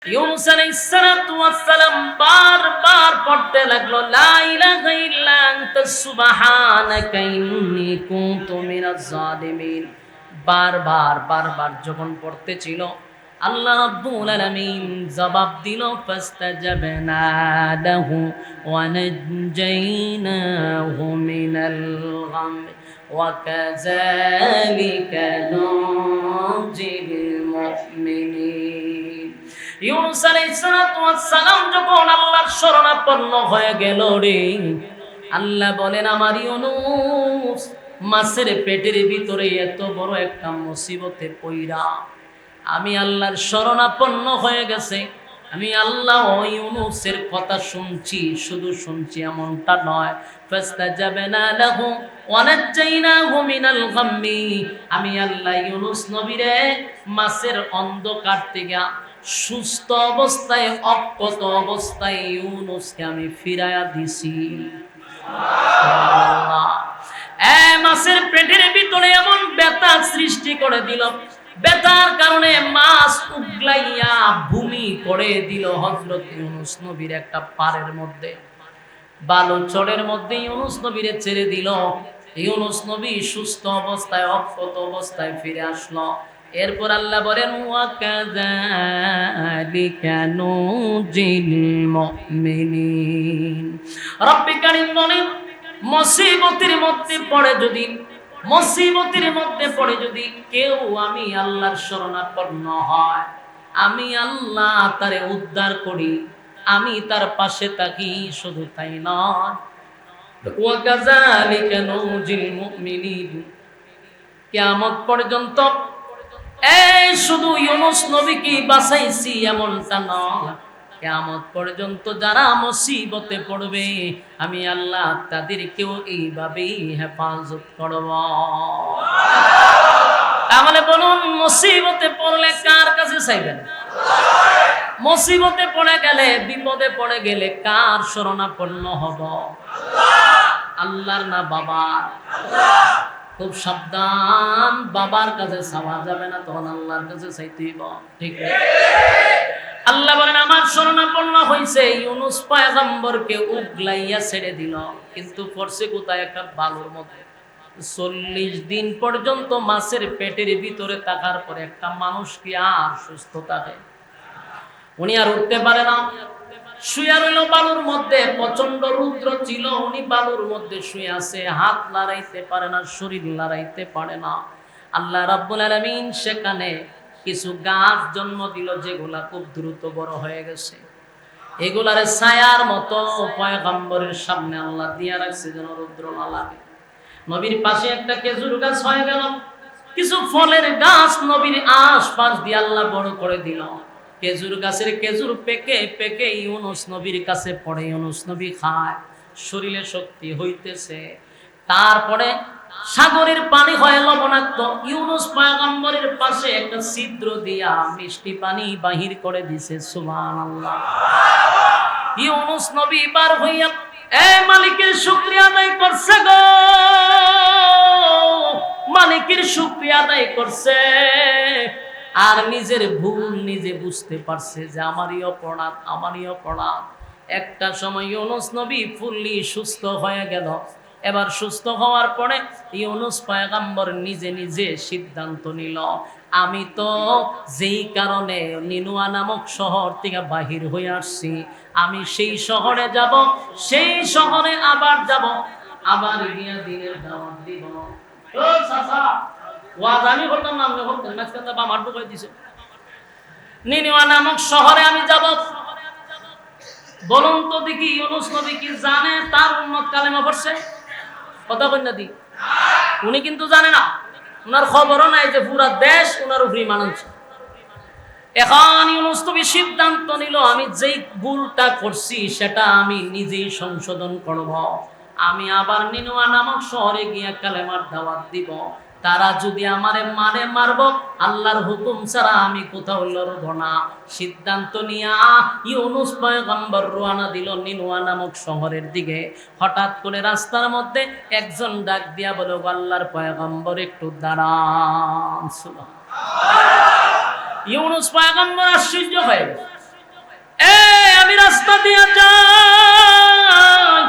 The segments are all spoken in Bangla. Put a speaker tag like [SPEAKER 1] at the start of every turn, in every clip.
[SPEAKER 1] ইউনূস আলাইহিস সালাতু ওয়াস সালাম বারবার পড়তে লাগলো লা ইলাহা ইল্লা আনতা সুবহানাকা ইন্নী কুনতু মিনাজ জালিমিন। বারবার যখন পড়তেছিল আল্লাহ রাব্বুল আলামিন জবাব দিল ফাস্তাজাবনা লাহু ওয়া নাজাইনাহু মিনাল গাম ওয়া কাযালিকা নুনজিল মুমিনিন। ইউনূস আলাইহিস সালাম যখন আল্লাহর শরণাপন্ন হয়ে গেল রে, আল্লাহ বলেন আমার ইউনূস মাছের পেটের ভিতরে এত বড় একটা মুসিবতে পইরা আমি আল্লাহর শরণাপন্ন হয়ে গেছে। আমি আল্লাহ ইউনূসের কথা শুনছি, শুধু শুনছি এমনটা নয়। ফাস্তাজাবনা লাহু ওয়া নাজাইনাহু মিনাল গাম্মি। আমি আল্লাহ ইউনূস নবীরে মাছের অন্ধকার থেকে সুস্থ অবস্থায়, অক্ষত অবস্থায় ইউনূসকে আমি ফিরাইয়া দিছি। সুবহানাল্লাহ। মাছের পেটের ভিতরে এমন ব্যথা সৃষ্টি করে দিল, ব্যথার কারণে মাছ উগলাইয়া ভূমি করে দিল হযরত ইউনূস নবীর একটা পাড়ের মধ্যে, বালুচরের মধ্যে ইউনূস নবীরে ছেড়ে দিল। ইউনূস নবী সুস্থ অবস্থায়, অক্ষত অবস্থায় ফিরে আসলো। এরপর আল্লাহ বলেন ওয়া কাযালিকা নুনজিল মুমিনিন। রব্বি কারীম বলেন মুসিবতের মধ্যে পড়ে যদি কেউ আমি আল্লাহর শরণাপন্ন হয়, আমি আল্লাহ তারে উদ্ধার করি, আমি তার পাশে থাকি। শুধু তাই নয়, ওয়া কাযালিকা নুনজিল মুমিনিন। কিয়ামত পর্যন্ত এই শুধু ইউনূস নবীকে বাঁচাইছি এমনটা নয়, কিয়ামত পর্যন্ত যারা মুসিবতে পড়বে আমি আল্লাহ তাদেরকেও এইভাবেই হেফাজত করব। তাহলে বলুন, মুসিবতে পড়লে কার কাছে চাইবেন? মুসিবতে পড়ে গেলে, বিপদে পড়ে গেলে কার শরণাপন্ন হব? আল্লাহর না বাবার? খুব সাবধান, বাবার কাছে চাওয়া যাবে না, তখন আল্লাহর কাছে চাইতে হইব। ঠিক আছে? আল্লাহ বলেন আমার শরণাপন্ন হইছে, ইউনূস পয়গম্বরকে উগলাইয়া ছেড়ে দিল, কিন্তু পড়ছে কোথায়? একটা বালুর মধ্যে। 40 দিন পর্যন্ত মাছের পেটের ভিতরে থাকার পরে একটা মানুষ কি আর সুস্থ থাকে? উনি আর উঠতে পারে না, শুয়ে রইল বালুর মধ্যে। প্রচন্ড রৌদ্র ছিল, উনি বালুর মধ্যে শুয়ে আছে, হাত লড়াইতে পারে না, শরীর লড়াইতে পারে না। আল্লাহ রাব্বুল আলামিন সেখানে কিছু গাছ জন্ম দিল, যেগুলা খুব দ্রুত বড় হয়ে গেছে। এগুলার ছায়ার মতো পয়গম্বরের সামনে আল্লাহ দিয়া রাখছে, যেন রৌদ্র না লাগে। নবীর পাশে একটা খেজুর গাছ হয়ে গেল, কিছু ফলের গাছ নবীর আশপাশ দিয়ে আল্লাহ বড় করে দিল। খেজুর গাছের খেজুর পেকে পেকে ইউনূস নবীর কাছে পড়ে, ইউনূস নবী খায়, শরীরে শক্তি হইতেছে। তারপরে সাগরের পানি হয় লবণাক্ত, ইউনূস পয়গম্বরের পাশে একটা ছিদ্র দিয়া মিষ্টি পানি বাহির করে দিছে। সুবহানাল্লাহ। ইউনূস নবী বার হইয়া মালিকের শুকরিয়া আদায় করছে গো, মালিকের শুকরিয়া আদায় করছে। আর নিজের ভুল নিজে বুঝতে পারছে যে আমারই অপরাধ। একটা সময় ইউনূস নবী ফুললি সুস্থ হয়ে গেল। এবার সুস্থ হওয়ার পরে ইউনূস পয়গম্বর নিজে নিজে সিদ্ধান্ত নিল, আমি তো যেই কারণে নিনুয়া নামক শহর থেকে বাহির হয়ে আসছি, আমি সেই শহরে যাব, সেই শহরে আবার যাব, আবার গিয়া দিনের দাওয়াত দিব। ও চাচা, ওয়াজ আমি করতাম না, আপনি করতেন, মাঝখানে বাম হাত ঢুকাই দিছে। নিনুয়া নামক শহরে আমি যাব। বলুন তো দেখি, ইউনূস নবী কি জানে তার উম্মত কালেমা পড়ছে? কথা কইনা দি, উনি কিন্তু জানে না, উনার খবরও নাই যে পুরা দেশ উনার উপরে ঈমান আনছে। এখন ইউনূস নবী সিদ্ধান্ত নিল, আমি যেই ভুলটা করছি সেটা আমি নিজেই সংশোধন করব। আমি আবার নিনুয়া নামক শহরে গিয়ে কালেমার দাওয়াত দিব। তারা যদি আমারে মারব, আল্লাহর হুকুম ছাড়া আমি কোথাও লড়ব না। সিদ্ধান্ত নিয়া ইউনূস পয়গম্বর রওনা দিল নিনুয়া নামক শহরের দিকে। হঠাৎ করে রাস্তার মধ্যে একজন ডাক দিয়া বলে, আল্লাহর পয়গম্বর একটু দাঁড়ান। সুবহানাল্লাহ। ইউনূস পয়গম্বর আশ্চর্য হয়ে গেল, আমি রাস্তা দিয়ে যাই,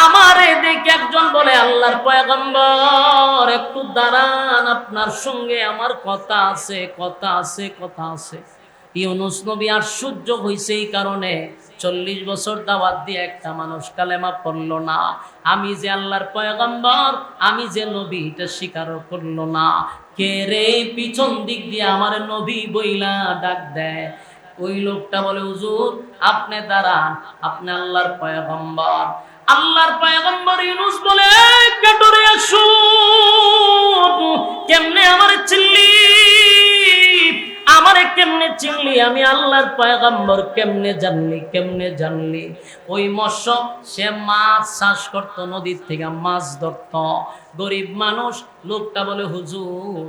[SPEAKER 1] আমারে দেখে একজন বলে, আল্লাহর পয়গম্বর একটু দাঁড়ান, আপনার সঙ্গে আমার কথা আছে, কথা আছে, কথা আছে। ইউনূস নবী আশ্চর্য হইছে এই কারণে, 40 বছর দাওয়াত দিয়ে একটা মানুষ কালেমা পড়লো না। আমি যে আল্লাহর পয়গম্বর, আমি যে নবী, এটা স্বীকারও করলো না। কে রে পিছন দিক দিয়ে আমার নবী বইলা ডাক দেয়। ওই লোকটা বলে, হুজুর আপনি দাঁড়ান, আপনি আল্লাহর পয়গম্বর। আল্লাহর পয়গম্বর ইউনূস বলে, কেটরে আসো, কেমনে আমার চিল্লি, আমারে কেমনে চিনলি, আমি আল্লাহর পয়গম্বর, কেমনে জানলি, কেমনে জানলি? ওই মৎস্য সে মাছ চাষ করত, নদীর থেকে মাছ ধরত, গরিব মানুষ। লোকটা বলে, হুজুর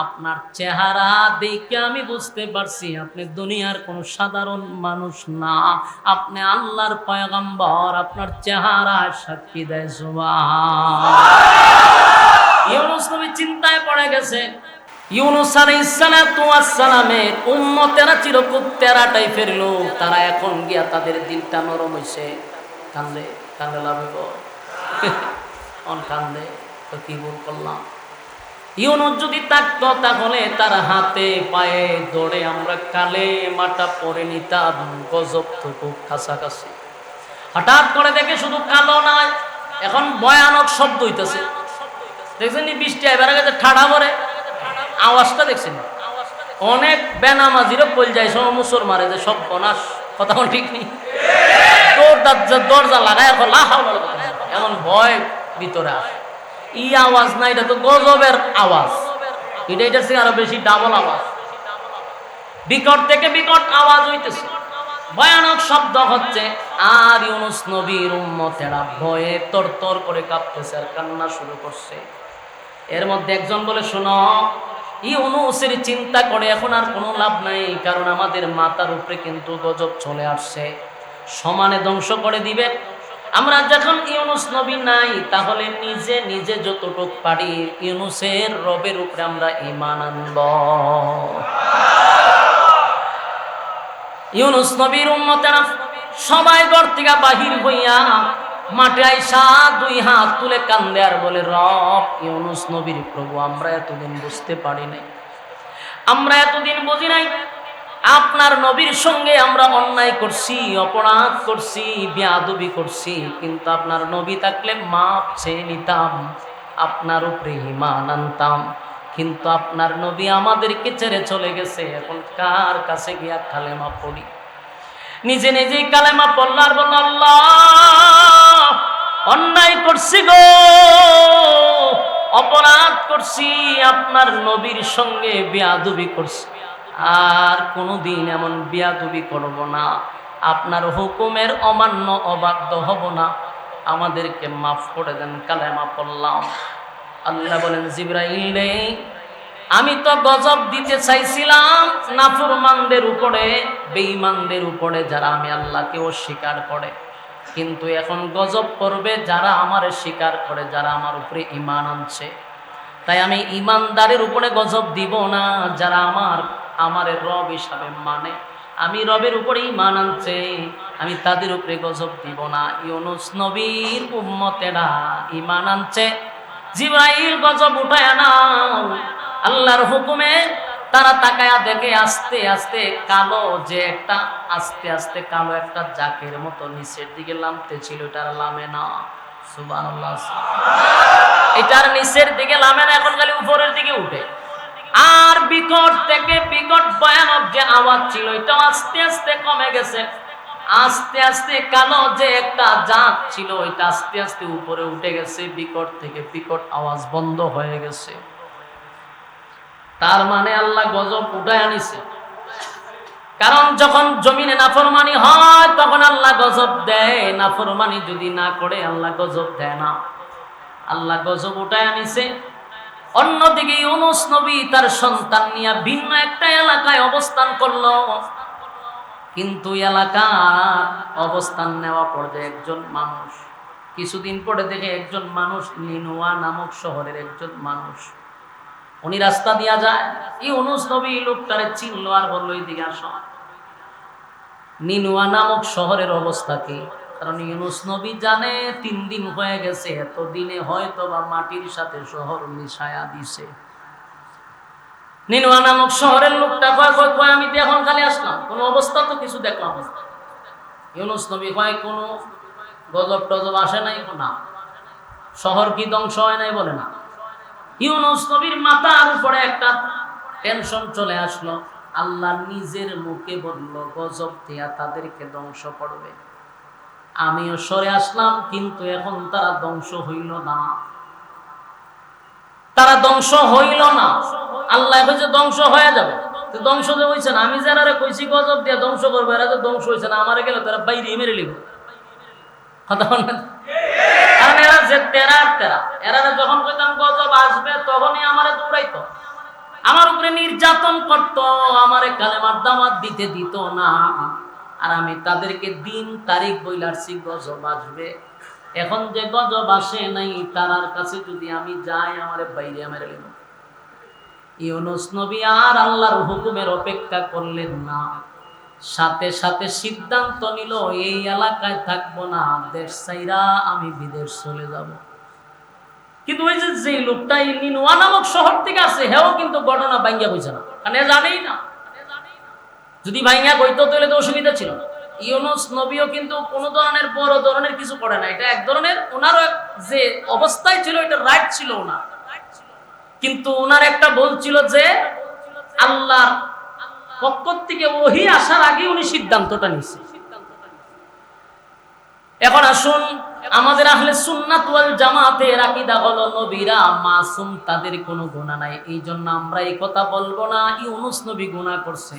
[SPEAKER 1] আপনার চেহারা দেখে আমি বুঝতে পারছি আপনি দুনিয়ার কোন সাধারণ মানুষ না, আপনি আল্লাহর পয়গম্বর, আপনার চেহারা সাক্ষী দেয়। সুবহানাল্লাহ। ইউনূস নবী চিন্তায় পড়ে গেছে। ইউনূস আলাইহিস সালাতু ওয়াস সালামের উম্মতেরা ছিল খুব তেরা টাইপের লোক, তারা এখন গিয়া তাদের দিলটা নরম হইছে। কান্দে কান্দে লাভিব অন কান্দে, তো কি ভুল করলাম। ইউনূস যদি থাকতো তাহলে তার হাতে পায়ে ধরে আমরা কালে মাটা পরে নিতাম, গজব তো খুব কাছাকাছি। হঠাৎ করে দেখে শুধু কালো নয়, এখন ভয়ানক শব্দ হইতেছে। দেখছেন বৃষ্টি এবারে গেছে ঠাড়া ভরে আওয়াজটা দেখছেন, অনেক বেনামাজিরও কল যায় সব মুসর মারে যে সব বনাস, কথা ঠিক নেই, দরজা লাগায় এমন ভয় ভিতরে আসে। ই আওয়াজ না, এটা তো গজবের আওয়াজ, এটা সে আরো বেশি ডাবল আওয়াজ, বিকট থেকে বিকট আওয়াজ হইতেছে, ভয়ানক শব্দ হচ্ছে। আর ইউনূস নবীর উম্মতেরা ভয়ে তরতর করে কাঁপতেছে আর কান্না শুরু করছে। এর মধ্যে একজন বলে, শোনো, ইউনূসের চিন্তা করে এখন আর কোনো লাভ নাই, কারণ আমাদের মাথার উপরে কিন্তু গজব চলে আসছে, সমানে ধ্বংস করে দিবে। আমরা যখন ইউনূস নবী নাই, তাহলে নিজে নিজে যতটুকু পারি ইউনূসের রবের উপরে আমরা ঈমান আনব। ইউনূস নবীর উম্মতেরা সবাই ঘর থেকে বাহির হইয়া মাঠে আইসা 2 হাত তুলে কান্দে আর বলে, রব ইউনূস নবীর প্রভু, আমরা এতদিন বুঝতে পারি নাই, আমরা এতদিন বুঝি নাই আপনার নবীর সঙ্গে আমরা অন্যায় করছি, অপরাধ করছি, বেয়াদবি করছি, কিন্তু আপনার নবী থাকলে মাপ চেয়ে নিতাম, আপনার উপরে ঈমান আনতাম, কিন্তু আপনার নবী আমাদেরকে ছেড়ে চলে গেছে, এখন কার কাছে গিয়া কালেমা পড়ি? নিজে নিজেই কালেমা পড়লার বলল, আল্লাহ অন্যায় করছি গো, অপরাধ করছি, আপনার নবীর সঙ্গে বেয়াদবি করছি, আর কোনোদিন এমন বেয়াদবি করব না, আপনার হুকুমের অমান্য অবাধ্য হব না, আমাদেরকে মাফ করে দেন। কালেমা পড়লাম। আল্লাহ বলেন, জিবরাইল রে, আমি তো গজব দিতে চাইছিলাম নাফরমানদের উপরে, বেঈমানদের উপরে, যারা আমি আল্লাহকে অস্বীকার করে, কিন্তু এখন গজব পড়বে যারা আমারে স্বীকার করে, যারা আমার উপরে ঈমান আনছে। তাই আমি ঈমানদারের উপরে গজব দিব না, যারা আমারে রব হিসাবে মানে, আমি রবের উপরে ঈমান আনছে, আমি তাদের উপরে গজব দিব না। ইউনূস নবীর উম্মতেরা ঈমান আনছে, জিবরাইল গজব উঠায় নাও। আল্লাহর হুকুমে তারা তাকায়া দেখে আস্তে আস্তে কালো যে একটা, আস্তে আস্তে কালো একটা জাকের মতো নিচের দিকে লামতে ছিল, এটার লামে না। সুবহানাল্লাহ। এটার নিচের দিকে লামে না, এখন খালি উপরের দিকে উঠে। আর বিকট থেকে বিকট ভয়ানক যে আওয়াজ ছিল, এটা আস্তে আস্তে কমে গেছে। আস্তে আস্তে কালো যে একটা জাত ছিল, এটা আস্তে আস্তে উপরে উঠে গেছে, বিকট থেকে বিকট আওয়াজ বন্ধ হয়ে গেছে। তার মানে আল্লাহ গজব উঠায় আনিছে, কারণ যখন জমিনে নাফরমানি হয় তখন আল্লাহ গজব দেয়, নাফরমানি যদি না করে আল্লাহ গজব দেয় না। আল্লাহ গজব উঠায় আনিছে। অন্যদিকে ইউনূস নবী তার সন্তান নিয়ে ভিন্ন একটা এলাকায় অবস্থান করলো, কিন্তু এলাকার অবস্থান নেওয়া পর্যায়ে একজন মানুষ, কিছুদিন পরে দেখে একজন মানুষ, নিনুয়া নামক শহরের একজন মানুষ, উনি রাস্তা দিয়া যায়, ইউনূস নবী লোকটারে চিনলো আর বললো, এইদিকে আসো। নিনুয়া নামক শহরের অবস্থা কি? কারণ ইউনূস নবী জানে 3 দিন হয়ে গেছে, এত দিনে হয়তো বা মাটির সাথে শহর মিশায়া দিছে। নিনুয়া নামক শহরের লোকটা কয় আমি তো এখন খালি আসলাম, কোনো অবস্থা তো কিছু দেখলাম না। ইউনূস নবী কয় কোনো গজব টজব আসে নাই? না। শহর কি ধ্বংস হয় নাই? বলে না। ইউনূস নবীর মাথার উপরে একটা টেনশন চলে আসলো। আল্লাহ নিজের মুখে বলল গজব দিয়া তাদেরকে ধ্বংস করবে। আমিও সরে আসলাম, কিন্তু এখন তারা ধ্বংস হইল না। তারা ধ্বংস হইল না। আল্লাহ কইছে ধ্বংস হয়ে যাবে। তো ধ্বংস যে হইছে না, আমি যারা কইছি গজব দিয়া ধ্বংস করবে, এরা তো ধ্বংস হইছে না। আমারে গেলে তারা বাইরে মেরে লিখবে। কথা বল না? কারণ এরা যে এরা যখন কইতাম গজব আসবে, তখনই আমারে দৌড়াইতো, আমার উপরে নির্যাতন করত, আমারে কালেমার দাওয়াত দিতে দিত না। আর আমি তাদেরকে দিন তারিখ বইলাছি গজব আসবে। এখন যে গজব আসে নাই, তার কাছে যদি আমি যাই, আমারে বাইরে মেরে লিখবে। ইউনূস নবী আর আল্লাহর হুকুমের অপেক্ষা করলেন না, সাথে সাথে সিদ্ধান্ত নিল এই এলাকায় থাকবো না, দেশ ছাইরা আমি বিদেশ চলে যাব। কিন্তু ওই যে লোকটা নিনুয়া নামক শহর থেকে আসে, হেও কিন্তু ঘটনা ভাঙ্গা কইছে না, কারণ এ জানেই না। যদি ভাঙ্গা কইতো তাহলে তো অসুবিধা ছিল। ইউনূস নবীও কিন্তু কোনো ধরনের বড় ধরনের কিছু করে না, এটা এক ধরনের ওনারও যে অবস্থায় ছিল এটা রাইট ছিল ওনার। কিন্তু ওনার একটা ভুল ছিল যে আল্লাহর পক্ষ থেকে ওহী আসার আগে উনি সিদ্ধান্তটা নিছে। এখন আসুন, আমাদের আহলে সুন্নাত ওয়াল জামাতের আকীদা হলো নবীরা মাসুম, তাদের কোনো গুনাহ নাই। এই জন্য আমরা এই কথা বলবো না ইউনূস নবী গুনাহ করছে।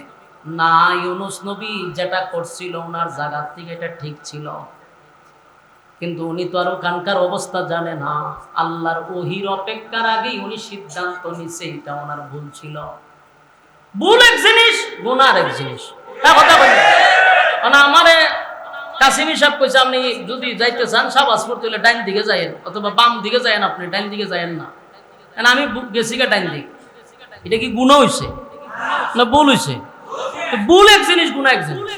[SPEAKER 1] না, ইউনূস নবী যেটা করছিল ওনার জায়গা থেকে এটা ঠিক ছিল, কিন্তু উনি তো আর ওখানকার অবস্থা জানে না। আল্লাহর ওহীর অপেক্ষার আগেই উনি সিদ্ধান্ত নিছে, এটা ওনার ভুল ছিল। ভুল এক জিনিস, গুনাহ এক জিনিস। কথা বলি না, আমারে কাসিমি সাহেব কইছে আপনি যদি যাইতে চান শাহবাজপুর তাহলে ডাইন দিকে যায়েন, অথবা বাম দিকে যায়েন, আপনি ডাইন দিকে যায়েন না। আমি গেছি গা ডাইন দিক। এটা কি গুনাহ হইছে না ভুল হইছে? ভুল এক জিনিস, গুনাহ এক জিনিস।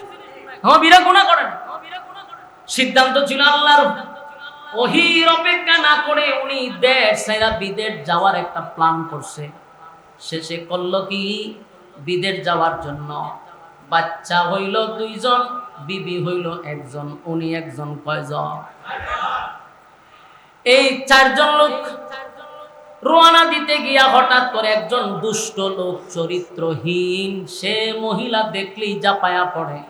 [SPEAKER 1] হ্যাঁ, বিরা গুনাহ করেন। সিদ্ধান্ত ছিল আল্লাহর ওহীর অপেক্ষা না করে উনি দেশ ছাইরা বিদেশ যাওয়ার একটা প্ল্যান করছে। শেষে করলো কি, বিদেশ যাওয়ার জন্য বাচ্চা হইল 2 জন, বিবি হইল 1 জন। উনি একজন কয়জন? এই 4 জন লোক রওনা দিতে গিয়া হঠাৎ করে একজন দুষ্ট লোক, চরিত্রহীন, সে মহিলা দেখলেই জাপায়া পড়ে।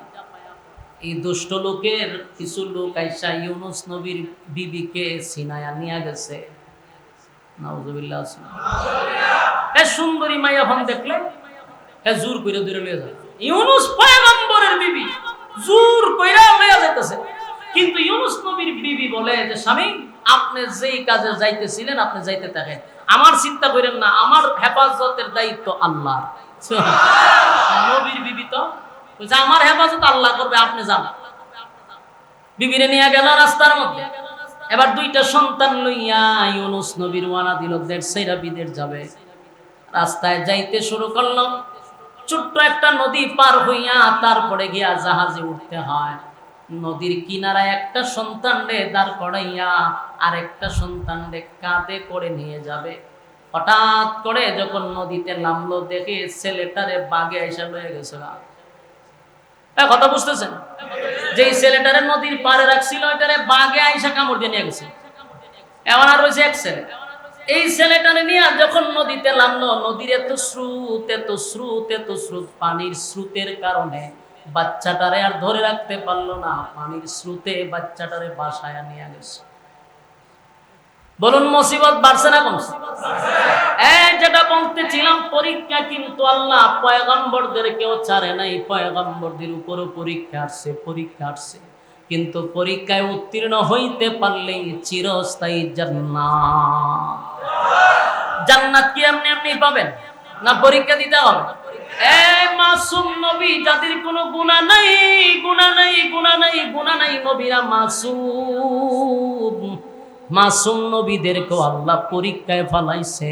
[SPEAKER 1] এই দুষ্ট লোকের কিছু লোক আইসা ইউনূস নবীর বিবিকে সিনায়া নিয়ে গেছে। নাউজুবিল্লাহ। এ সুন্দরী মাইয়া হন দেখলে এ জোর কইরা দূরে লয়ে যায়। ইউনূস পয়গম্বরের বিবি জোর কইরা লয়ে যাইতেছে। কিন্তু ইউনূস নবীর বিবি বলে যে স্বামী, আপনি যেই কাজে যাইতেছিলেন আপনি যাইতে থাকেন, আমার চিন্তা করেন না, আমার হেফাজতের দায়িত্ব আল্লাহ। নবীর বিবি তো কইছে আমার হেফাজত আল্লাহ করবে, আপনি যান। বিবিরে নিয়ে গেল রাস্তার মধ্যে। এবার 2টা সন্তান লইয়া ইউনূস নবীর ওয়ানা দিল দেশ ছাইরা বিদেশ যাবে। রাস্তায় যাইতে শুরু করলো, ছোট্ট একটা নদী পার হইয়া তারপরে গিয়া জাহাজে উঠতে হয়। নদীর কিনারায় একটা সন্তানরে দাঁড় করাইয়া আরেকটা সন্তানরে কাঁধে করে নিয়ে যাবে। হঠাৎ করে যখন নদীতে নামলো, দেখে ছেলেটারে বাগে এসে লয়ে গেছে। কথা বুঝতেছেন? যেই ছেলেটারে নদীর পাড়ে রাখছিল ওইটারে বাগে আইসা কামড় দিয়ে নিয়ে গেছে। এমন আর রয়েছে এক ছেলে। এই ছেলেটারে নিয়ে যখন নদীতে নামলো, নদীর এত স্রোত, পানির স্রোতের কারণে বাচ্চাটারে আর ধরে রাখতে পারলো না। পানির স্রোতে বাচ্চাটারে বাসায় নিয়ে গেছে। বলুন মুসিবত বাড়ছে না কমছে? যেটা বলতেছিলাম, পরীক্ষা কিন্তু আল্লাহ পয়গম্বরদের কেউ ছাড়ে নাই। পয়গম্বরদের উপরও পরীক্ষা আসছে, কিন্তু পরীক্ষায় উত্তীর্ণ হইতে পারলেই চিরস্থায়ী জান্নাত কি এমনি এমনি পাবেন না, পরীক্ষা দিতে হবে। মাসুম নবী যাদের কোনো গুনাহ নাই, নবীরা মাসুম নবীদেরকেও আল্লাহ পরীক্ষায় ফলাইছে।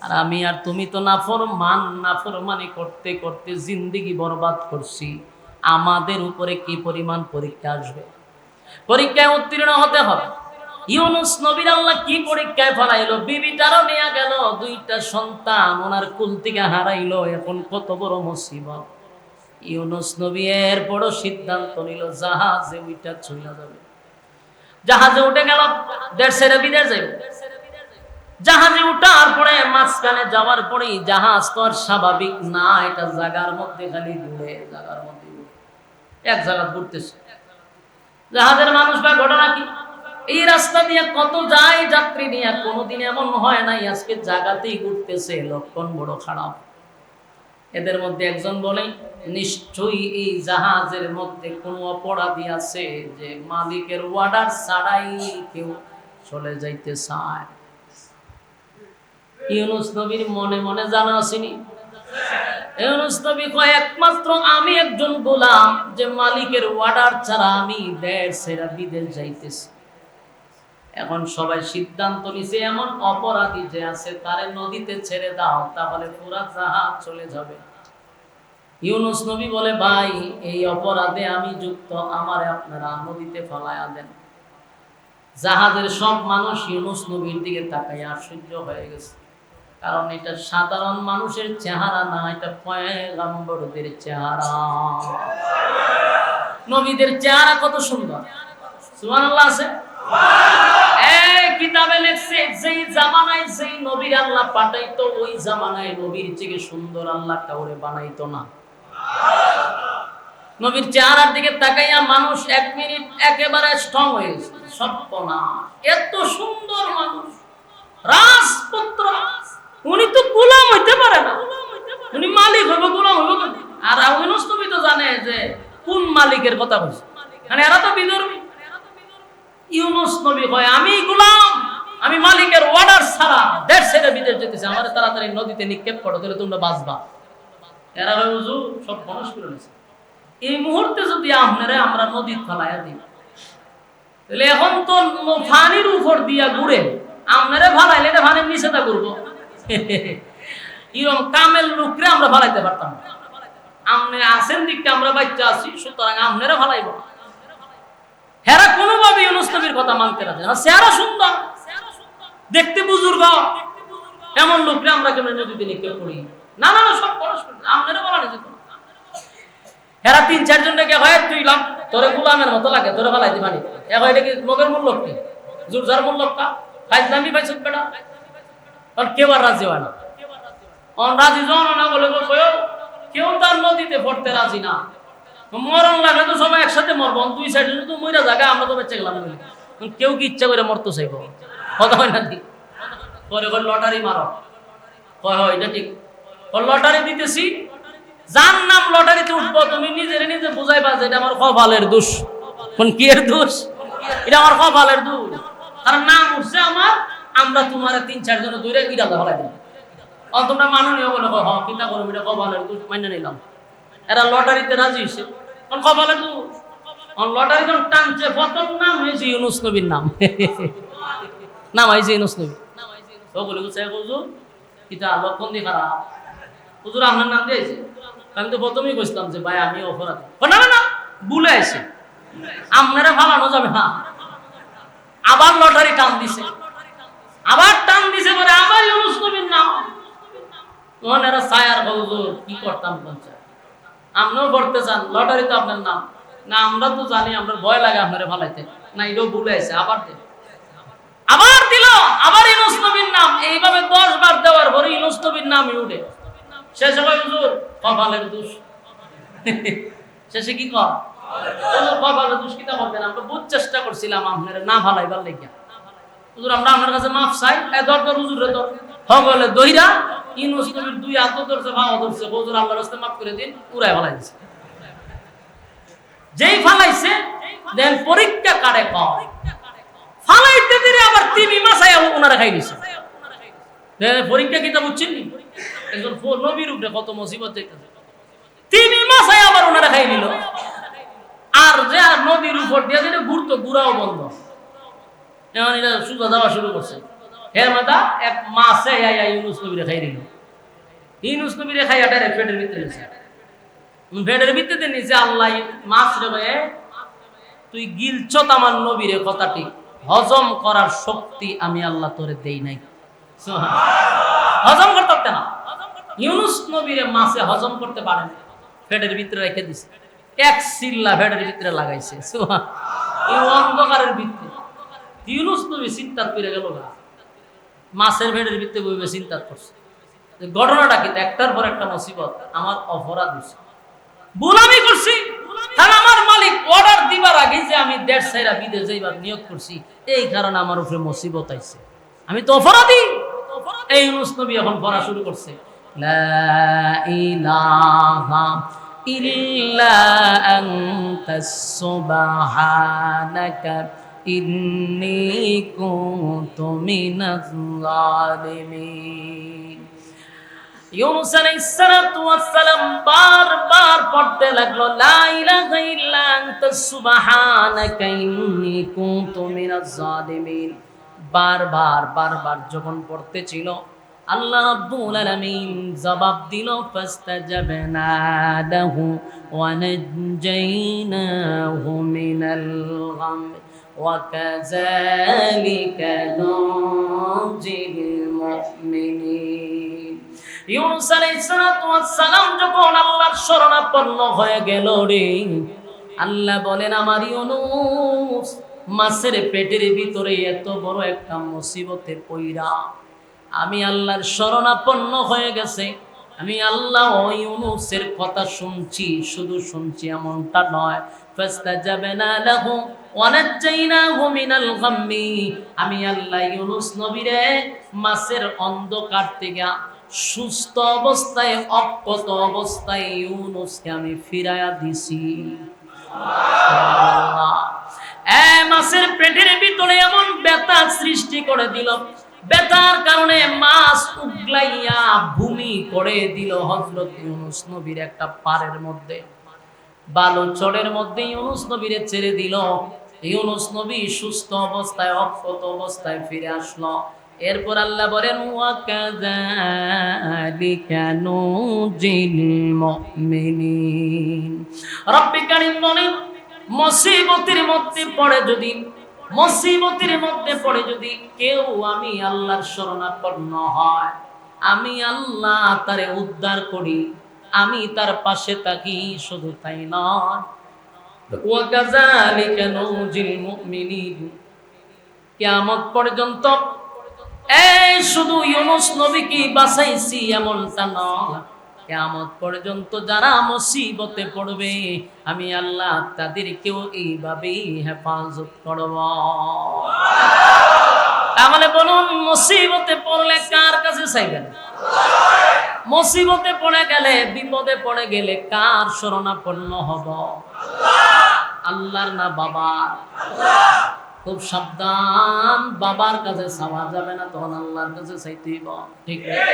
[SPEAKER 1] আর আমি আর তুমি তো নাফরমানি করতে করতে জিন্দেগি বরবাদ করছি। আমাদের উপরে কি পরিমাণ পরীক্ষা আসবে, পরীক্ষায় উত্তীর্ণ হতে হবে। ইউনুস নবীর আল্লাহ কি পরীক্ষায় ফলাইলো, বিবিটারও নিয়ে গেল, দুইটা সন্তান ওনার কুল থেকে হারাইলো, এখন কত বড় মুসিবত। ইউনুস নবী এর বড় সিদ্ধান্ত নিল জাহাজে উঠে চলে যাবে। জাহাজে উঠে গেল, দেশ ছেড়ে বিদেশ যাবে। জাহাজে উঠার পরে মাঝখানে যাওয়ার পরেই জাহাজ তো আর স্বাভাবিক না, এটা জায়গার মধ্যে খালি ঘুরে, জায়গার মধ্যে এক জায়গা ঘুরতেছে। জাহাজের মানুষ বা ঘটনা কি, এই রাস্তা দিয়ে কত যায় যাত্রী নিয়ে, কোনোদিন এমন হয় নাই আজকে জায়গাতেই ঘুরতেছে, লক্ষণ বড় খারাপ। এদের মধ্যে একজন বলে, নিশ্চয়ই এই জাহাজের মধ্যে কোনো অপরাধী আছে যে মালিকের অর্ডার ছাড়াই কেউ চলে যাইতে চায়। ইউনুস নবীর মনে মনে জানা আসেনি। ইউনুস নবী কয়, একমাত্র আমি একজন গোলাম যে মালিকের অর্ডার ছাড়া আমি দেশ ছেড়ে বিদেশ যাইতেছি। এখন সবাই সিদ্ধান্ত নিছে এমন অপরাধী যে আছে তারে নদীতে ছেড়ে দাও, তাহলে পুরা জাহাজ চলে যাবে। ইউনুস নবী বলে, ভাই এই অপরাধে আমি যুক্ত, আমারে আপনারা নদীতে ফলায়া দেন। জাহাজের সব মানুষ ইউনুস নবীর দিকে তাকাইয়া আশ্চর্য হয়ে গেছে, কারণ এটা সাধারণ মানুষের চেহারা না, এটা পয়গম্বরদের চেহারা। নবীদের চেহারা কত সুন্দর, সুবহানাল্লাহ আছে। এই কিতাবে লেখছে যেই জামানায় যেই নবীর আল্লাহ পাঠাইতো, ওই জামানায় নবীর থেকে সুন্দর আল্লাহ কাউরে বানাইতো না। নবীর চেহারার দিকে তাকাইয়া মানুষ এক মিনিট একেবারে স্ট্রং হয়ে গেছে। সপ্পনা এত সুন্দর মানুষ, রাজপুত্র, উনি তো গোলাম হইতে পারে না, উনি মালিক হইব, গোলাম হইব। আর ইউনুস নবী তো জানে যে কোন মালিকের কথা বলছে, মানে এরা তো বিধর্মী। ইউনুস নবী কয়, আমি গোলাম, আমি মালিকের অর্ডার ছাড়া দেশ ছেড়ে বিদেশ যেতেছি, আমার তাড়াতাড়ি নদীতে নিক্ষেপ করো, তাহলে তোমরা বাঁচবা। এরা হয় হুজুর সব বনস করে নিছে, এই মুহূর্তে যদি আপনারা আমরা নদীর ফেলাইয়া দিই, তাহলে এখন তো ফানির উপর দিয়া ঘুরে আপনারা ফালাইলে এটা ফানির নিচে তা করবো। এরকম কামেল লোকরে আমরা ফালাইতে পারতাম না। আপনি আসেন দিকটা আমরা বাচ্চা আছি, সুতরাং আপনারা ফালাইব। হেরা কোনোভাবে ইউনুস নবীর কথা মানতে রাজি না। চেহারা সুন্দর, দেখতে বুজুর্গ, এমন লোকরে আমরা কেন নদীতে নিক্ষেপ করি? না না না, সব আপনারা বলা যেত না। হেরা ৩-৪ জন ডেকে হয়, তুই লাম তোরে গোলামের মতো লাগে, তোরে ফালাইতে পারি। এখন এটা কি মগের মূল লোক কি জোরজার মূল লোকটা ফাইজলামি পাইছ বেটা, কারণ কেউ আর রাজি হয় না। রাজি জন না বলে কেউ তার নদীতে পড়তে রাজি না। মরণ লাগে তো সবাই একসাথে মরবো, 2 সাইডে যদি মইরা জায়গায় আমরা তো বেঁচে গেলাম। কেউ কি ইচ্ছা করে মরতে চাইব? কথা হয় না ঠিক? পরে লটারি মারো, হয় এটা ঠিক। লটারি দিতেছি, যার নাম লটারিতে উঠবো তুমি নিজের নিজে বুঝাইবা যে এটা আমার কপালের দোষ। কোন কি এর দোষ? এটা আমার কপালের দোষ, কারণ নাম উঠছে আমার, আমরা তোমার 3-4 জন দূরে ইরাদা হলাই দিলাম। তোমরা মাননীয় বলে কিতা করবো, এটা কপালের দোষ মাইনে নিলাম। এরা লটারিতে রাজি হয়েছে, কপালের দোষ। লটারি যখন টানছে, প্রথম নাম হয়েছে ইউনুস নবীর নাম, নাম হয়েছে ইউনুস নবী। ও বলে হুজুর কিতা লক্ষণ দিয়ে খারাপ, হুজুর আপনার নাম দিয়েছে। আমি তো প্রথমেই বসলাম যে ভাই আমি অপরাধী। না না না, ভুলে আছে, আপনারা ফালানো যাবে না। আবার লটারি টান দিছে, আবার টান দিছে, পরে আবার ইউনুস নবীর নাম। তখন এরা ছায়ার হুজুর কি করতাম পঞ্চায়েত, আপনিও পড়তে চান, লটারি তো আপনার নাম না, আমরা তো জানি, আমরা ভয় লাগে আপনারা ফালাইতে না, এটাও ভুলে আছে। আবার দিল, আবার দিল, আবার ইউনুস নবীর নাম। এইভাবে 10 বার দেওয়ার পরে ইউনুস নবীর নামই উঠে। শেষে কয় হুজুর কপালের দোষ। শেষে কি কয় কপালের দোষ, কিতা বলবেন? আমরা বহুত চেষ্টা করছিলাম আপনারা না ফালাইবার লাগিয়া। হুজুর আমরা আপনার কাছে মাফ চাই। দরকার হুজুরের দর হগলে দইরা ইউনুস নবীর 2 হাত ধরছে, পা ধরছে, হুজুর আল্লাহর রাস্তায় মাফ করে দিন, উড়াই ফালাই দিছে। যেই ফালাইছে দেন পরীক্ষা কাটে কয় ফালাইতে দিলে আবার তিমি মাছায় ওনারা খাই দিছে। পরীক্ষা কিতা বুঝছেন নি? একজন নবীর উপরে কত মুসিবত যাইতেছে, তিমি মাছায় আবার ওনারা খাই নিল। আর যে নদীর উপর দিয়ে যেটা ঘুরতো, ঘুরাও বন্ধ, এখন এটা সুজা যাওয়া শুরু করছে। হের মাথা এক মাছে ইউনুস নবীরে খাই দিল। ইউনুস নবীরে খাই ডাইরেক্ট পেটের ভিতরে গেছে। ভেড়ের ভিতরে নিচে আল্লাহ মাছ রে, তুই গিলছত আমার নবীরে, কথা ঠিক, হজম করার শক্তি আমি আল্লাহ তোরে দেই নাই। হজম করতে পারতে না, ইউনুস নবীরে মাছে হজম করতে পারে না, ভেড়ের ভিতরে রেখে দিছে, এক সিল্লা ভেড়ের ভিতরে লাগাইছে। এই অন্ধকারের ভিতরে ইউনুস নবী চিন্তা করে গেল, মাছের ভেড়ের ভিতরে বইবে চিন্তা করছে ঘটনাটা কি, একটার পর একটা মুসিবত, আমার অপরাধ হয়েছে, ভুল আমি করছি, তাহলে আমার মালিক অর্ডার দিবার আগে যে আমি দেড় সাইরা বিদেশ যাইবার নিয়োগ করছি, এই কারণে আমার উপরে মুসিবত আইছে, আমি তো অপরাধী। এই ইউনুস নবী এখন পড়া শুরু করছে, লা ইলাহা ইল্লা আনতাস সুবহানাকা ইন্নী কুনতু মিনাজ জালিমিন। ইউনুস আলাইহিস সালাতু ওয়াস সালাম বারবার পড়তে লাগলো, লা ইলাহা ইল্লা আনতাস সুবহানাকা ইন্নী কুনতু মিনাজ জালিমিন। বারবার যখন পড়তে ছিল, আল্লাহ রাব্বুল আলামিন জবাব দিল, ফাস্তাজাবনা লাহু ওয়া নাজাইনাহু মিনাল গাম ওয়া কাযালিকা নুনজিল মুমিনিন। ইউনুস আলাইহিস সালাতু ওয়াস সালাম যখন আল্লাহর শরণাপন্ন হয়ে গেল রে, আল্লাহ বলেন, আমার ইউনুস মাছের পেটের ভিতরে এত বড় একটা মুসিবতে পইরা আমি আল্লাহর শরণাপন্ন হয়ে গেছে, আমি আল্লাহ ইউনুসের কথা শুনছি, শুধু শুনছি এমনটা নয়, ফাস্তাজাবনা লাহু ওয়া নাজাইনাহু মিনাল গাম্মি, আমি আল্লাহ ইউনুস নবীরে মাছের অন্ধকার থেকে সুস্থ অবস্থায়, অক্ষত অবস্থায় ইউনুসকে আমি ফিরাইয়া দিছি। মাছের পেটের ভিতরে এমন ব্যথা সৃষ্টি করে দিল, ব্যথার কারণে মাছ উগলাইয়া ভূমি করে দিল হযরত ইউনুস নবীর একটা পাড়ের মধ্যে, বালু চরের মধ্যে ইউনুস নবীরে ছেড়ে দিল। ইউনুস নবী সুস্থ অবস্থায়, অক্ষত অবস্থায় ফিরে আসলো। এরপর আল্লাহ বলেন, ওয়া কাযালিকা নুনজিল মুমিনিন। রব্বি কারীম বলেন, মুসিবতের মধ্যে পড়ে যদি কেউ আমি আল্লাহর শরণাপন্ন হয়, আমি আল্লাহ তারে উদ্ধার করি, আমি তার পাশে থাকি, শুধু তাই নয়, ওয়া কাযালিকা নুনজিল মুমিনিন। কিয়ামত পর্যন্ত এই শুধু ইউনুস নবীকে বাঁচাইছি এমনটা নয়, কিয়ামত পর্যন্ত যারা মুসিবতে পড়বে আমি আল্লাহ তাদেরকেও এইভাবেই হেফাজত করব। তাহলে বলুন, মুসিবতে পড়লে কার কাছে চাইবেন? মুসিবতে পড়ে গেলে, বিপদে পড়ে গেলে কার শরণাপন্ন হব? আল্লাহর না বাবার? খুব সাবধান, বাবার কাছে চাওয়া যাবে না, তখন আল্লাহর কাছে চাইতে হইব, ঠিক আছে?